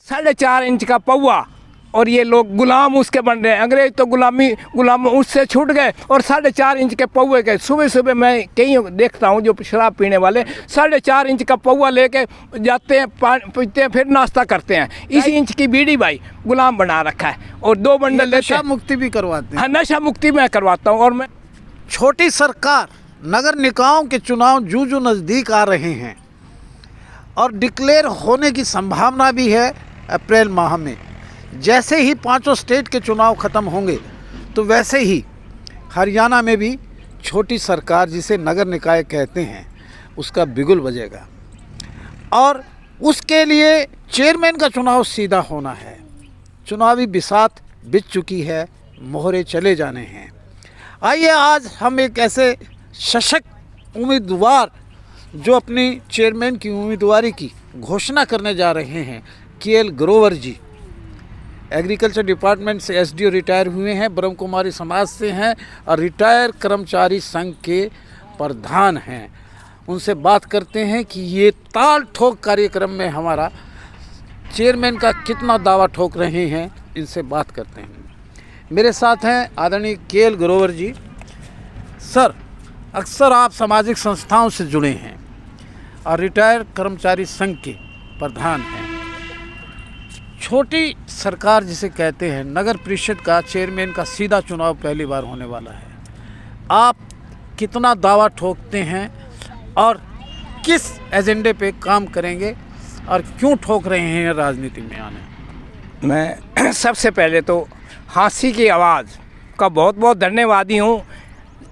4.5 inch का पौआ और ये लोग गुलाम उसके बन रहे हैं। अंग्रेज तो गुलाम उससे छूट गए और 4.5 इंच के पौए के सुबह सुबह मैं कहीं देखता हूँ जो शराब पीने वाले 4.5 इंच का पौआ लेके जाते हैं, पीते हैं, फिर नाश्ता करते हैं। इसी इंच की बीड़ी भाई गुलाम बना रखा है और 2 बंडल लेते नशा हैं। मुक्ति भी करवाते हैं। हाँ, नशा मुक्ति मैं करवाता हूँ। और मैं छोटी सरकार नगर निकायों के चुनाव जूं नज़दीक आ रहे हैं और डिक्लेयर होने की संभावना भी है अप्रैल माह में। जैसे ही 5 स्टेट के चुनाव ख़त्म होंगे तो वैसे ही हरियाणा में भी छोटी सरकार जिसे नगर निकाय कहते हैं उसका बिगुल बजेगा और उसके लिए चेयरमैन का चुनाव सीधा होना है। चुनावी बिसात बिछ चुकी है, मोहरे चले जाने हैं। आइए आज हम एक ऐसे सशक्त उम्मीदवार जो अपनी चेयरमैन की उम्मीदवारी की घोषणा करने जा रहे हैं, केएल ग्रोवर जी एग्रीकल्चर डिपार्टमेंट से एसडीओ रिटायर हुए हैं, ब्रह्म कुमारी समाज से हैं और रिटायर कर्मचारी संघ के प्रधान हैं। उनसे बात करते हैं कि ये ताल ठोक कार्यक्रम में हमारा चेयरमैन का कितना दावा ठोक रहे हैं। इनसे बात करते हैं। मेरे साथ हैं आदरणीय केएल ग्रोवर जी। सर, अक्सर आप सामाजिक संस्थाओं से जुड़े हैं और रिटायर कर्मचारी संघ के प्रधान हैं। छोटी सरकार जिसे कहते हैं, नगर परिषद का चेयरमैन का सीधा चुनाव पहली बार होने वाला है। आप कितना दावा ठोकते हैं और किस एजेंडे पे काम करेंगे और क्यों ठोक रहे हैं राजनीति में आने? मैं सबसे पहले तो हाँसी की आवाज़ का बहुत बहुत धन्यवादी हूँ।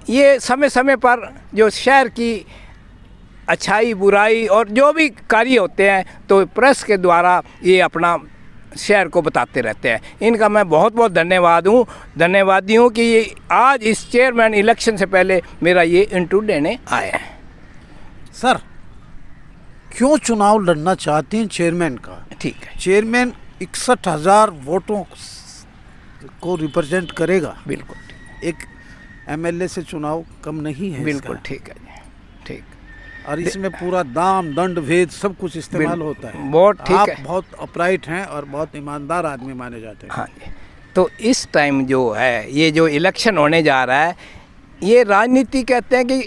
ये समय समय पर जो शहर की अच्छाई बुराई और जो भी कार्य होते हैं तो प्रेस के द्वारा ये अपना शहर को बताते रहते हैं। इनका मैं बहुत बहुत धन्यवादी हूँ कि ये आज इस चेयरमैन इलेक्शन से पहले मेरा ये इंटरव्यू देने आए हैं। सर, क्यों चुनाव लड़ना चाहते हैं चेयरमैन का? ठीक है, चेयरमैन 61,000 वोटों को रिप्रेजेंट करेगा। बिल्कुल। एक एमएलए से चुनाव कम नहीं है। बिल्कुल ठीक है जी, ठीक। और इसमें पूरा दाम दंड भेद सब कुछ इस्तेमाल होता है। बहुत ठीक आप है। बहुत अपराइट हैं और बहुत ईमानदार आदमी माने जाते हैं। हाँ जी। तो इस टाइम जो है ये जो इलेक्शन होने जा रहा है, ये राजनीति कहते हैं कि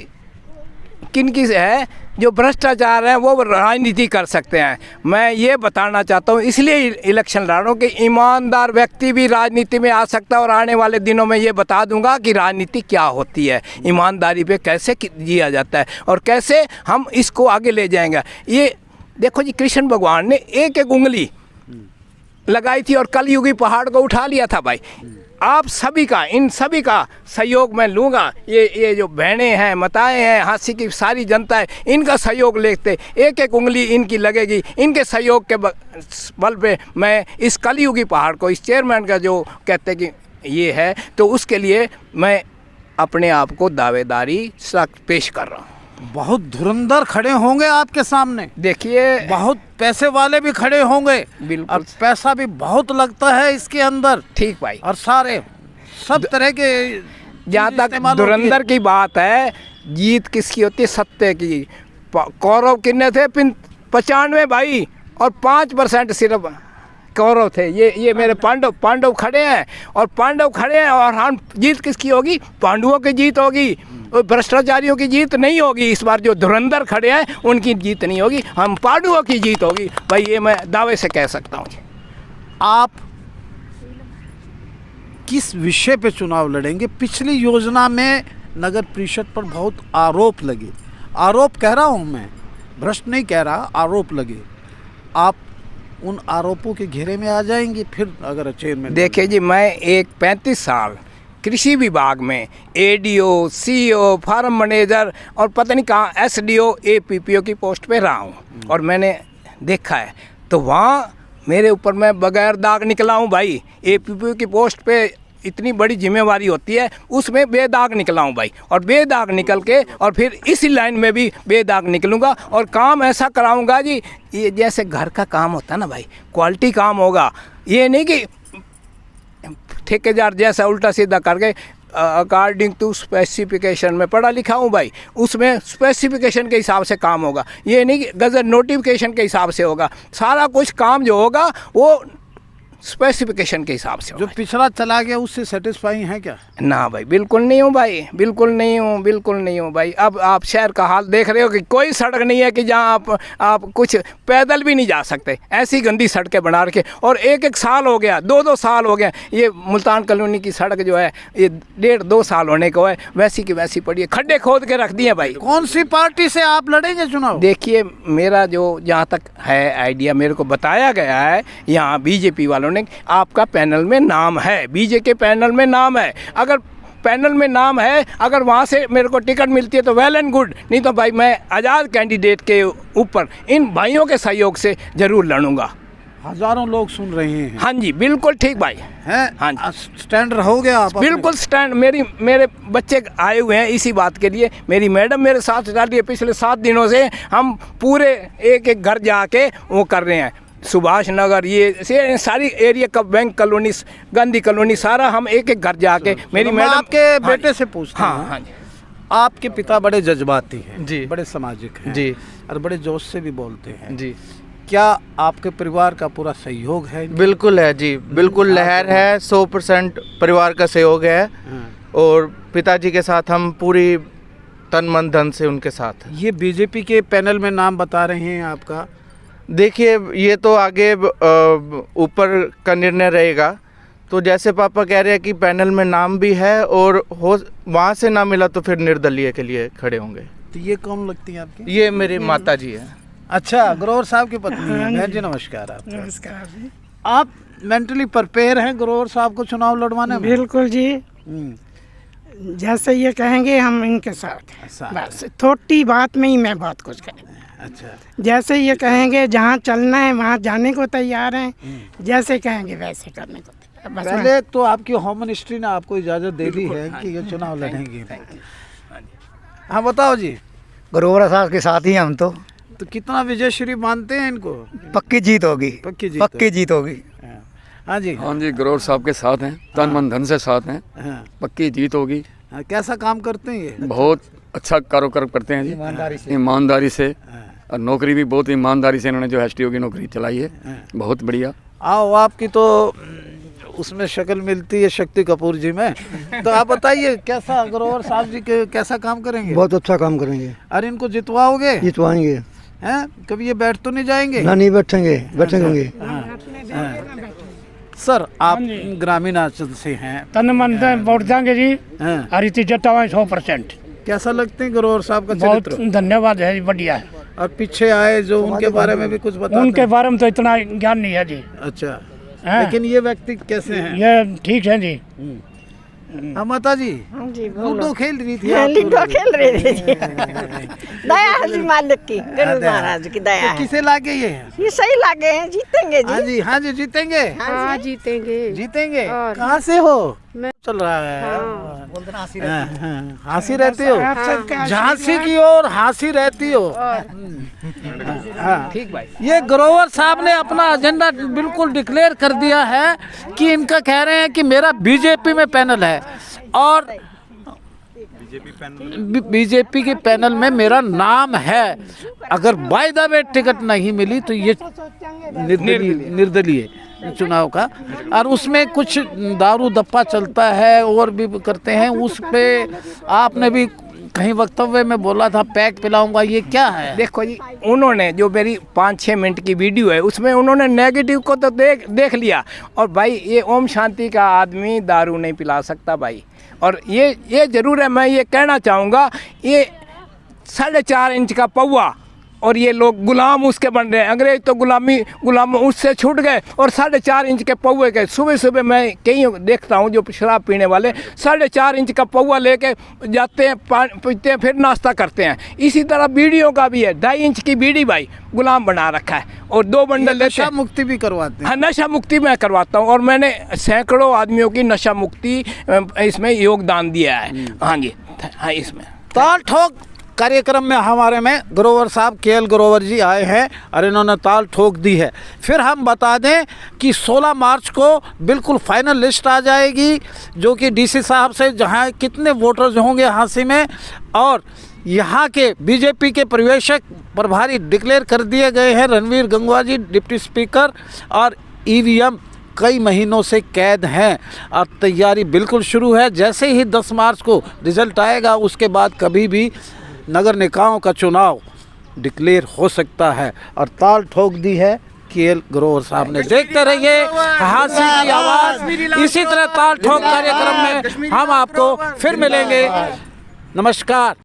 किनकी है, जो भ्रष्टाचार है वो राजनीति कर सकते हैं। मैं ये बताना चाहता हूँ, इसलिए इलेक्शन लड़ रहा हूँ कि ईमानदार व्यक्ति भी राजनीति में आ सकता है और आने वाले दिनों में ये बता दूंगा कि राजनीति क्या होती है, ईमानदारी पे कैसे जिया जाता है और कैसे हम इसको आगे ले जाएंगे। ये देखो जी, कृष्ण भगवान ने एक एक उंगली लगाई थी और कलयुगी पहाड़ को उठा लिया था। भाई आप सभी का, इन सभी का सहयोग मैं लूँगा। ये जो बहनें हैं, माताएं हैं, हाँसी की सारी जनता है, इनका सहयोग लेते एक एक उंगली इनकी लगेगी। इनके सहयोग के बल पे मैं इस कलयुगी पहाड़ को, इस चेयरमैन का जो कहते हैं कि ये है, तो उसके लिए मैं अपने आप को दावेदारी पेश कर रहा हूँ। बहुत धुरंधर खड़े होंगे आपके सामने। देखिए, बहुत पैसे वाले भी खड़े होंगे। बिल्कुल। और पैसा भी बहुत लगता है इसके अंदर। ठीक भाई। और सारे सब तरह के जहाँ तक धुरंधर की बात है, जीत किसकी होती है? सत्य की। कौरव कितने थे? 95 भाई, और 5% सिर्फ कौरव थे। ये मेरे पांडव खड़े हैं और हम जीत किसकी होगी? पांडवों की जीत होगी। और भ्रष्टाचारियों की जीत नहीं होगी। इस बार जो धुरंधर खड़े हैं उनकी जीत नहीं होगी, हम पांडवों की जीत होगी। भाई ये मैं दावे से कह सकता हूँ। आप किस विषय पे चुनाव लड़ेंगे? पिछली योजना में नगर परिषद पर बहुत आरोप लगे। आरोप कह रहा हूँ मैं, भ्रष्ट नहीं कह रहा, आरोप लगे। आप उन आरोपों के घेरे में आ जाएंगे फिर अगर चेयरमैन? देखिए जी, मैं एक 35 साल कृषि विभाग में एडीओ, सीईओ, फार्म मैनेजर और पता नहीं कहाँ एसडीओ, एपीपीओ की पोस्ट पे रहा हूँ और मैंने देखा है। तो वहाँ मेरे ऊपर मैं बगैर दाग निकला हूँ भाई। एपीपीओ की पोस्ट पे इतनी बड़ी जिम्मेवारी होती है, उसमें बेदाग निकला हूँ भाई। और बेदाग निकल के और फिर इसी लाइन में भी बेदाग निकलूँगा और काम ऐसा कराऊँगा जी, ये जैसे घर का काम होता है ना भाई, क्वालिटी काम होगा। ये नहीं कि ठेकेदार जैसा उल्टा सीधा करके अकॉर्डिंग टू स्पेसिफिकेशन में पढ़ा लिखा हूँ भाई, उसमें स्पेसिफिकेशन के हिसाब से काम होगा, ये नहीं कि गज़ट नोटिफिकेशन के हिसाब से होगा। सारा कुछ काम जो होगा वो स्पेसिफिकेशन के हिसाब से जो होगा। पिछड़ा चला गया उससे सेटिस्फाई हैं क्या? ना भाई, बिल्कुल नहीं हूँ भाई, बिल्कुल नहीं हूँ, बिल्कुल नहीं हूँ भाई। अब आप शहर का हाल देख रहे हो कि कोई सड़क नहीं है कि जहाँ आप कुछ पैदल भी नहीं जा सकते, ऐसी गंदी सड़कें बना रखे। और एक साल हो गया, 2 साल हो गए, ये मुल्तान कॉलोनी की सड़क जो है ये 1.5-2 साल होने को है, वैसी की वैसी पड़ी है, खड्डे खोद के रख दिए भाई। कौन सी पार्टी से आप लड़ेंगे चुनाव? देखिए, मेरा जो जहाँ तक है आइडिया मेरे को बताया गया है यहाँ बीजेपी वालों ने, आपका पैनल में नाम है, बीजेपी के पैनल में नाम है। अगर पैनल में नाम है, अगर वहाँ से मेरे को टिकट मिलती है तो वेल एंड गुड, नहीं तो भाई मैं आज़ाद कैंडिडेट के ऊपर इन भाइयों के सहयोग से ज़रूर लड़ूंगा। हजारों लोग सुन रहे हैं। हाँ जी, बिल्कुल ठीक भाई हैं? हाँ जी, स्टैंड रहोगे आप? बिल्कुल स्टैंड। मेरे बच्चे आए हुए हैं इसी बात के लिए, मेरी मैडम मेरे साथ चल रही है, पिछले 7 दिनों से हम पूरे एक घर जाके वो कर रहे हैं, सुभाष नगर ये सारी एरिया का, बैंक कॉलोनी, गांधी कॉलोनी, सारा हम एक घर जाके, मेरी मैडम। आपके बेटे से पूछते हैं। हाँ जी, आपके पिता बड़े जज्बाती हैं जी, बड़े सामाजिक हैं जी, और बड़े जोश से भी बोलते हैं जी। क्या आपके परिवार का पूरा सहयोग है? बिल्कुल है जी, बिल्कुल लहर है, 100% परिवार का सहयोग है और पिताजी के साथ हम पूरी तन मन धन से उनके साथ हैं। ये बीजेपी के पैनल में नाम बता रहे हैं आपका? देखिए, ये तो आगे ऊपर का निर्णय रहेगा, तो जैसे पापा कह रहे हैं कि पैनल में नाम भी है और हो वहाँ से ना मिला तो फिर निर्दलीय के लिए खड़े होंगे। तो ये कौन लगती है आपकी? ये मेरी माता जी है। अच्छा, ग्रोवर साहब की पत्नी है। बहन जी नमस्कार। आप नमस्कार जी। आप मेंटली प्रिपेयर हैं ग्रोवर साहब को चुनाव लड़वाने में? बिल्कुल जी, जैसे ये कहेंगे हम इनके साथ, बस छोटी बात में ही मैं बहुत कुछ करेंगे। अच्छा, जैसे ये कहेंगे जहाँ चलना है वहाँ जाने को तैयार हैं, जैसे कहेंगे वैसे करने को तैयार। बस पहले तो आपकी होम मिनिस्ट्री ने आपको इजाज़त दे दी है कि ये चुनाव लड़ेंगे। हाँ बताओ जी। ग्रोवर साहब के साथ ही हैं हम तो कितना विजयश्री मानते हैं इनको? पक्की जीत होगी, पक्की जीत होगी। हाँ जी, हाँ जी, ग्रोवर साहब के साथ हैं, तन मन धन से साथ हैं, हाँ। पक्की जीत होगी। हाँ, कैसा काम करते हैं ये? बहुत अच्छा कारोबार करते हैं जी, ईमानदारी से और नौकरी भी बहुत ईमानदारी से इन्होंने जो एसटीओ की नौकरी चलाई है, बहुत बढ़िया। आओ, आपकी तो उसमें शक्ल मिलती है शक्ति कपूर जी में। तो आप बताइए कैसा ग्रोवर साहब जी के कैसा काम करेंगे? बहुत अच्छा काम करेंगे। अरे इनको जितवाओगे? जितवाएंगे। हैं? कभी ये बैठ तो नहीं जाएंगे? ना, नहीं बैठेंगे, बैठेंगे। सर, आप ग्रामीण अंचल से हैं। तन मन धन वोट देंगे जी, हैं? हरी जता हुआ 100%। कैसा लगते हैं ग्रोवर साहब का बहुत चरित्र? धन्यवाद है जी, बढ़िया है। और पीछे आए जो उनके बारे में भी कुछ बताते उनके हैं? बारे में तो इतना ज्ञान नहीं है जी। अच्छा, हैं? लेकिन ये व्यक्ति कैसे हैं? ये ठीक है जी। हाँ माता जी, लूडो खेल रही थी आप? लूडो खेल रही थी। दया है जी मालिक की, गुरु महाराज की दया है। किसे लागे ये सही लागे हैं, जीतेंगे हाँ जी। जी, हाँ जी, जीतेंगे। हाँ जीतेंगे। जीतेंगे। और- कहाँ से हो? मैं- चल रहा है। हाँ। हाँसी रहती हो? झांसी की ओर हाँसी रहती हो? हाँ। ठीक भाई। ये ग्रोवर साहब ने अपना एजेंडा बिल्कुल डिक्लेयर कर दिया है कि इनका कह रहे हैं कि मेरा बीजेपी में पैनल है और बीजेपी के पैनल में मेरा नाम है। अगर बाय द वे टिकट नहीं मिली तो ये निर्दलीय चुनाव का, और उसमें कुछ दारू दप्पा चलता है और भी करते हैं। उस पे आपने भी कहीं वक्तव्य में बोला था पैक पिलाऊंगा, ये क्या है? देखो जी, उन्होंने जो मेरी 5-6 मिनट की वीडियो है उसमें उन्होंने नेगेटिव को तो देख लिया। और भाई ये ओम शांति का आदमी दारू नहीं पिला सकता भाई। और ये ज़रूर है, मैं ये कहना चाहूँगा, ये 4.5 इंच का पौवा और ये लोग गुलाम उसके बन रहे हैं। अंग्रेज तो गुलाम उससे छूट गए और 4.5 इंच के पौवे के सुबह सुबह मैं कहीं देखता हूँ जो शराब पीने वाले 4.5 इंच का पौवा लेके जाते हैं, पानी पीते हैं, फिर नाश्ता करते हैं। इसी तरह बीड़ियों का भी है, 2.5 इंच की बीड़ी भाई गुलाम बना रखा है और 2 बंडल लेते नशा हैं। मुक्ति भी करवाते हैं? हाँ, नशा मुक्ति मैं करवाता हूँ और मैंने सैकड़ों आदमियों की नशा मुक्ति इसमें योगदान दिया है। हाँ जी, हाँ इसमें ताल ठोक कार्यक्रम में हमारे में ग्रोवर साहब KL ग्रोवर जी आए हैं और इन्होंने ताल ठोक दी है। फिर हम बता दें कि 16 मार्च को बिल्कुल फाइनल लिस्ट आ जाएगी, जो कि DC साहब से जहां कितने वोटर्स होंगे हाँसी में, और यहाँ के BJP के परिवेशक प्रभारी डिक्लेयर कर दिए गए हैं रणवीर गंगवा जी, डिप्टी स्पीकर, और EVM कई महीनों से कैद हैं और तैयारी बिल्कुल शुरू है। जैसे ही 10 मार्च को रिजल्ट आएगा उसके बाद कभी भी नगर निकायों का चुनाव डिक्लेयर हो सकता है, और ताल ठोक दी है KL ग्रोवर साहब ने। देखते रहिए हाँसी की आवाज़, इसी तरह ताल ठोक कार्यक्रम में हम आपको फिर मिलेंगे। नमस्कार।